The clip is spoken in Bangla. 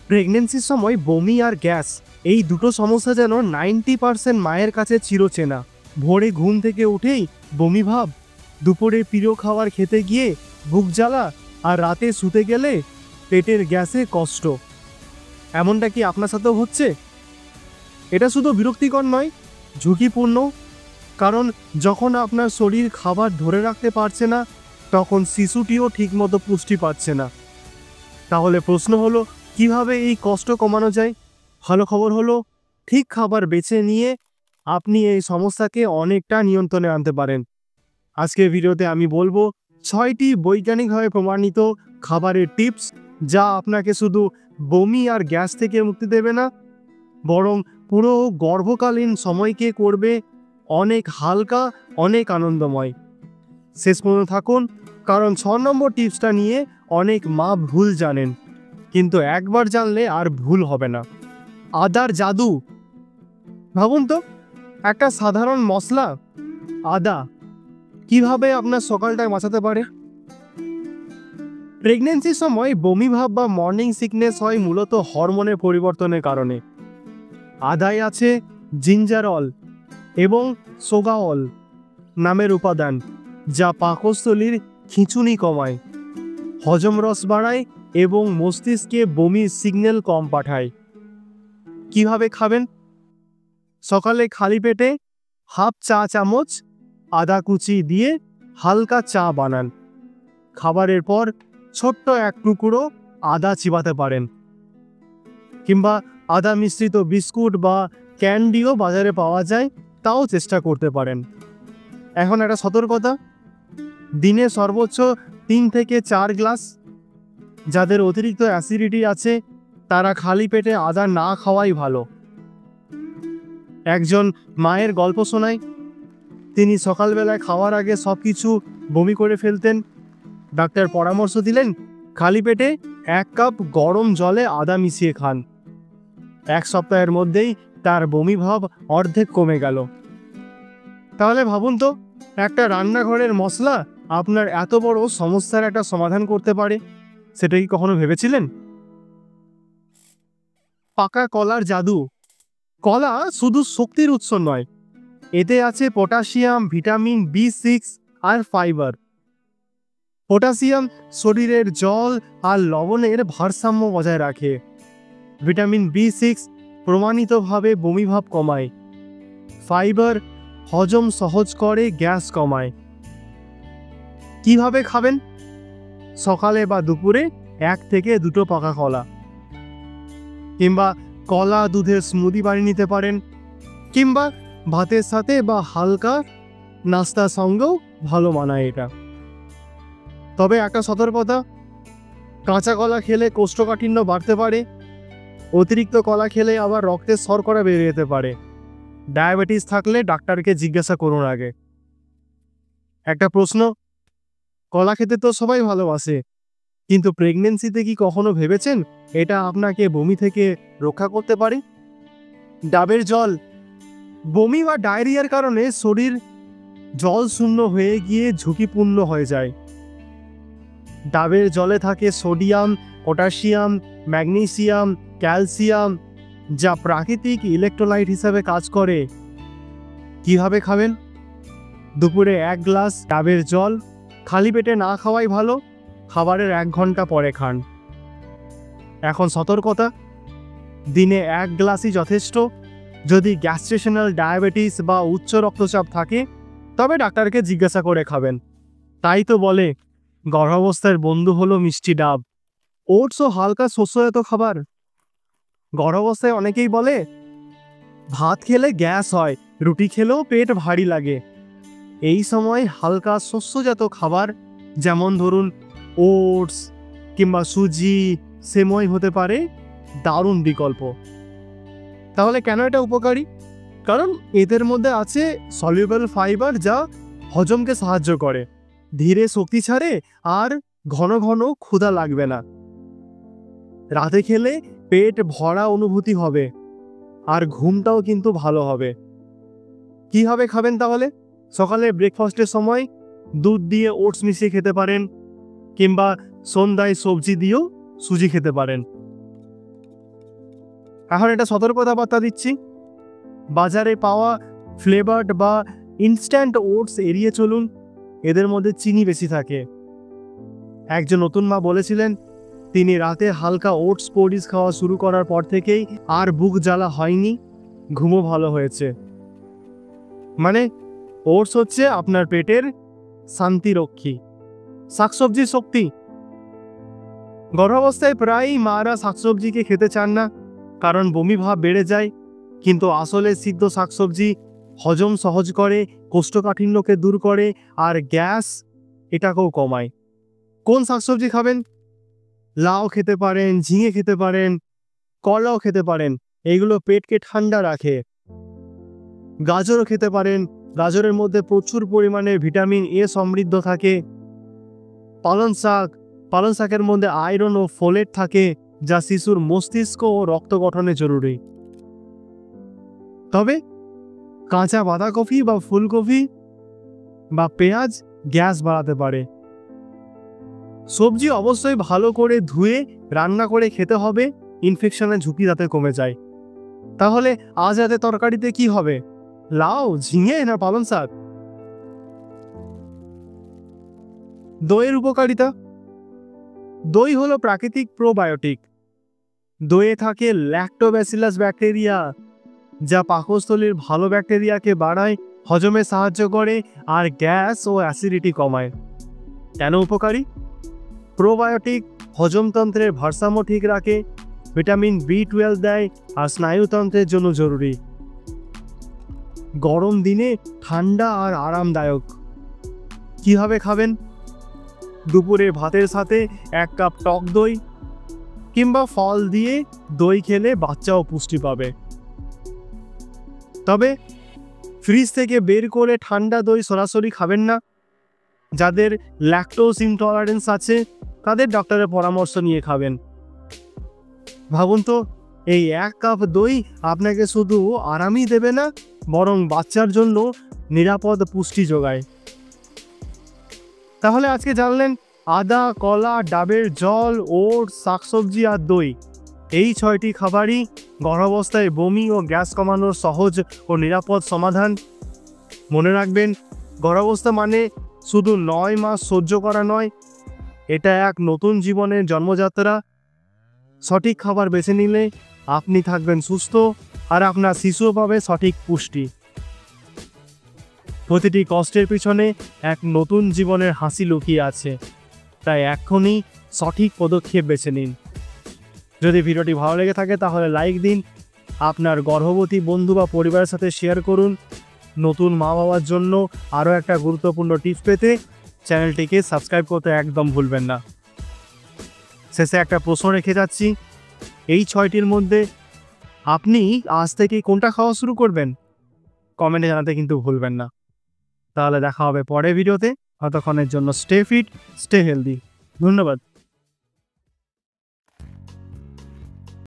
প্রেগনেন্সির সময় বমি আর গ্যাস এই দুটো সমস্যা যেন 90% মায়ের কাছে চিরচেনা। ভোরে ঘুম থেকে উঠেই বমি ভাব, দুপুরে প্রিয় খাবার খেতে গিয়ে বুক জ্বালা, আর রাতে শুতে গেলে পেটের গ্যাসে কষ্ট। এমনটা কি আপনার সাথেও হচ্ছে? এটা শুধু বিরক্তিকর নয়, ঝুঁকিপূর্ণ। কারণ যখন আপনার শরীর খাবার ধরে রাখতে পারছে না, তখন শিশুটিও ঠিকমতো পুষ্টি পাচ্ছে না। তাহলে প্রশ্ন হলো, কিভাবে এই কষ্ট কমানো যায়? ভালো খবর হলো, ঠিক খাবার বেছে নিয়ে আপনি এই সমস্যাকে অনেকটা নিয়ন্ত্রণে আনতে পারেন। আজকের ভিডিওতে আমি বলবো 6টি বৈজ্ঞানিকভাবে প্রমাণিত খাবারের টিপস, যা আপনাকে শুধু বমি আর গ্যাস থেকে মুক্তি দেবে না, বরং পুরো গর্ভকালীন সময়কে করবে অনেক হালকা, অনেক আনন্দময়। শেষ পর্যন্ত থাকুন, কারণ 6 নম্বর টিপসটা নিয়ে অনেক মা ভুল জানেন, কিন্তু একবার জানলে আর ভুল হবে না। আদার জাদু। ভাবুন তো, একটা সাধারণ মশলা আদা কিভাবে আপনার সকালটায় বাঁচাতে পারে। প্রেগনেন্সির সময় বমি ভাব বা মর্নিং সিকনেস হয় মূলত হরমোনের পরিবর্তনের কারণে। আদায় আছে জিঞ্জারল এবং সোগাওল নামের উপাদান, যা পাকস্থলীর খিঁচুনি কমায়, হজম রস বাড়ায় এবং মস্তিষ্কে বমির সিগন্যাল কম পাঠায়। কিভাবে খাবেন? সকালে খালি পেটে হাফ চা চামচ আদা কুচি দিয়ে হালকা চা বানান। খাবারের পর ছোট্ট এক টুকরো আদা চিবাতে পারেন, কিংবা আদা মিশ্রিত বিস্কুট বা ক্যান্ডিও বাজারে পাওয়া যায়, তাও চেষ্টা করতে পারেন। এখন একটা সতর্কতা, দিনে সর্বোচ্চ 3 থেকে 4 গ্লাস। যাদের অতিরিক্ত অ্যাসিডিটি আছে তারা খালি পেটে আদা না খাওয়াই ভালো। একজন মায়ের গল্প শোনায়, তিনি সকালবেলায় খাওয়ার আগে সব কিছু বমি করে ফেলতেন। ডাক্তার পরামর্শ দিলেন খালি পেটে 1 কাপ গরম জলে আদা মিশিয়ে খান। 1 সপ্তাহের মধ্যেই তার বমি ভাব অর্ধেক কমে গেল। তাহলে ভাবুন তো, একটা রান্নাঘরের মশলা আপনার এত বড় সমস্যার একটা সমাধান করতে পারে, সেটা কি কখনো ভেবেছিলেন? পাকা কলার জাদু। কলা শুধু শক্তির উৎস নয়, এতে আছে পটাশিয়াম, ভিটামিন B6 আর ফাইবার। পটাশিয়াম শরীরের জল আর লবণের ভারসাম্য বজায় রাখে। ভিটামিন B6 প্রমাণিতভাবে বমিভাব কমায়। ফাইবার হজম সহজ করে, গ্যাস কমায়। কিভাবে খাবেন? সকালে বা দুপুরে 1 থেকে 2টো পাকা কলা, কিংবা কলা দুধের স্মুদি বানিয়ে নিতে পারেন, কিংবা ভাতের সাথে বা হালকা নাস্তার সঙ্গেও ভালো মানায় এটা। তবে একটা সতর্কতা, কাঁচা কলা খেলে কোষ্ঠকাঠিন্য বাড়তে পারে। অতিরিক্ত কলা খেলে আবার রক্তের শর্করা বেড়ে যেতে পারে। ডায়াবেটিস থাকলে ডাক্তারকে জিজ্ঞাসা করুন আগে। একটা প্রশ্ন, কলা খেতে তো সবাই ভালোবাসে, কিন্তু প্রেগনেন্সিতে কি কখনো ভেবেছেন এটা আপনাকে বমি থেকে রক্ষা করতে পারে? ডাবের জল। বমি বা ডায়রিয়ার কারণে শরীর জল শূন্য হয়ে গিয়ে ঝুঁকিপূর্ণ হয়ে যায়। ডাবের জলে থাকে সোডিয়াম, পটাশিয়াম, ম্যাগনেসিয়াম, ক্যালসিয়াম, যা প্রাকৃতিক ইলেকট্রোলাইট হিসাবে কাজ করে। কিভাবে খাবেন? দুপুরে 1 গ্লাস ডাবের জল, খালি পেটে না খাওয়াই ভালো, খাবারের 1 ঘন্টা পরে খান। এখন সতর্কতা, দিনে 1 গ্লাসই যথেষ্ট। যদি গ্যাস্ট্রেশনাল ডায়াবেটিস বা উচ্চ রক্তচাপ থাকে তবে ডাক্তারকে জিজ্ঞাসা করে খাবেন। তাই তো বলে গর্ভাবস্থার বন্ধু হলো মিষ্টি ডাব। ওটস ও হালকা শস্যজাত খাবার। গর্ভাবস্থায় অনেকেই বলে ভাত খেলে গ্যাস হয়, রুটি খেলেও পেট ভারী লাগে। এই সময় হালকা শস্যজাত খাবার, যেমন ধরুন ওটস কিংবা সুজি, সেমই হতে পারে দারুণ বিকল্প। তাহলে কেন এটা উপকারী? কারণ এদের মধ্যে আছে সলিউবল ফাইবার, যা হজমকে সাহায্য করে, ধীরে শক্তি ছাড়ে, আর ঘন ঘন ক্ষুধা লাগবে না। রাতে খেলে পেট ভরা অনুভূতি হবে, আর ঘুমটাও কিন্তু ভালো হবে। কিভাবে খাবেন তাহলে? সকালে ব্রেকফাস্টের সময় দুধ দিয়ে ওটস মিশিয়ে খেতে পারেন, কিংবা সন্ধ্যায় সবজি দিয়েও সুজি খেতে পারেন। এখন এটা সতর্কতা বার্তা দিচ্ছি, বাজারে পাওয়া ফ্লেভার্ড বা ইনস্ট্যান্ট ওটস এড়িয়ে চলুন, এদের মধ্যে চিনি বেশি থাকে। একজন নতুন মা বলেছিলেন তিনি রাতে হালকা ওটস পোরিজ খাওয়া শুরু করার পর থেকেই আর বুক জ্বালা হয়নি, ঘুমও ভালো হয়েছে। মানে ওটস হচ্ছে আপনার পেটের শান্তিরক্ষী, শাকসবজির শক্তি। গর্ভাবস্থায় প্রায়ই মারা শাকসবজিকে খেতে চান না, কারণ বমি ভাব বেড়ে যায়, কিন্তু আসলে সিদ্ধ শাকসবজি হজম সহজ করে, কোষ্ঠকাঠিন্যকে দূর করে আর গ্যাস এটাকেও কমায়। কোন শাকসবজি খাবেন? লাউ খেতে পারেন, ঝিঙে খেতে পারেন, কলাও খেতে পারেন, এইগুলো পেটকে ঠান্ডা রাখে। গাজরও খেতে পারেন, গাজরের মধ্যে প্রচুর পরিমাণে ভিটামিন এ সমৃদ্ধ থাকে। পালং শাকের মধ্যে আয়রন ও ফোলেট থাকে, যা শিশুর মস্তিষ্ক ও রক্ত গঠনে জরুরি। তবে কাঁচা বাঁধাকপি বা ফুলকপি বা পেঁয়াজ গ্যাস বাড়াতে পারে। সবজি অবশ্যই ভালো করে ধুয়ে রান্না করে খেতে হবে, ইনফেকশনের ঝুঁকি যাতে কমে যায়। তাহলে আজ রাতে তরকারিতে কি হবে? লাউ, ঝিঙে না পালং শাক? দইয়ের উপকারিতা। দই হলো প্রাকৃতিক প্রোবায়োটিক। দইয়ে থাকে ল্যাক্টোব্যাসিলাস ব্যাকটেরিয়া, যা পাকস্থলীর ভালো ব্যাকটেরিয়াকে বাড়ায়, হজমে সাহায্য করে আর গ্যাস ও অ্যাসিডিটি কমায়। কেন উপকারী? প্রোবায়োটিক হজমতন্ত্রের ভারসাম্য ঠিক রাখে, ভিটামিন B12 দেয় আর স্নায়ুতন্ত্রের জন্য জরুরি। গরম দিনে ঠান্ডা আর আরামদায়ক। কিভাবে খাবেন? দুপুরে ভাতের সাথে 1 কাপ টক দই কিংবা ফল দিয়ে দই খেলে বাচ্চাও পুষ্টি পাবে। তবে ফ্রিজ থেকে বের করে ঠান্ডা দই সরাসরি খাবেন না। যাদের ল্যাকটোজ ইনটলারেন্স আছে তাদের ডক্টরের পরামর্শ নিয়ে খাবেন। ভাবুন তো, এই 1 কাপ দই আপনাকে শুধু আরামই দেবে না, বরং বাচ্চার জন্য নিরাপদ পুষ্টি যোগায়। তাহলে আজকে জানলেন আদা, কলা, ডাবের জল, ওটস, শাকসবজি আর দই, এই 6টি খাবারই গর্ভাবস্থায় বমি ও গ্যাস কমানোর সহজ ও নিরাপদ সমাধান। মনে রাখবেন, গর্ভাবস্থা মানে শুধু 9 মাস সহ্য করা নয়, এটা এক নতুন জীবনের জন্মযাত্রা। সঠিক খাবার বেছে নিলে আপনি থাকবেন সুস্থ আর আপনার শিশুও পাবে সঠিক পুষ্টি। প্রতিটি কষ্টের পিছনে এক নতুন জীবনের হাসি লুকিয়ে আছে, তাই এখনই সঠিক পদক্ষেপ বেছে নিন। যদি ভিডিওটি ভালো লেগে থাকে তাহলে লাইক দিন, আপনার গর্ভবতী বন্ধু বা পরিবারের সাথে শেয়ার করুন। নতুন মা বাবার জন্য আরও একটা গুরুত্বপূর্ণ টিপস পেতে চ্যানেলটিকে সাবস্ক্রাইব করতে একদম ভুলবেন না। শেষে একটা প্রশ্ন রেখে যাচ্ছি, এই 6টির মধ্যে আপনি আজ থেকে কোনটা খাওয়া শুরু করবেন? কমেন্টে জানাতে কিন্তু ভুলবেন না। তাহলে দেখা হবে পরের ভিডিওতে। ততক্ষণের জন্য স্টে ফিট, স্টে হেলদি। ধন্যবাদ।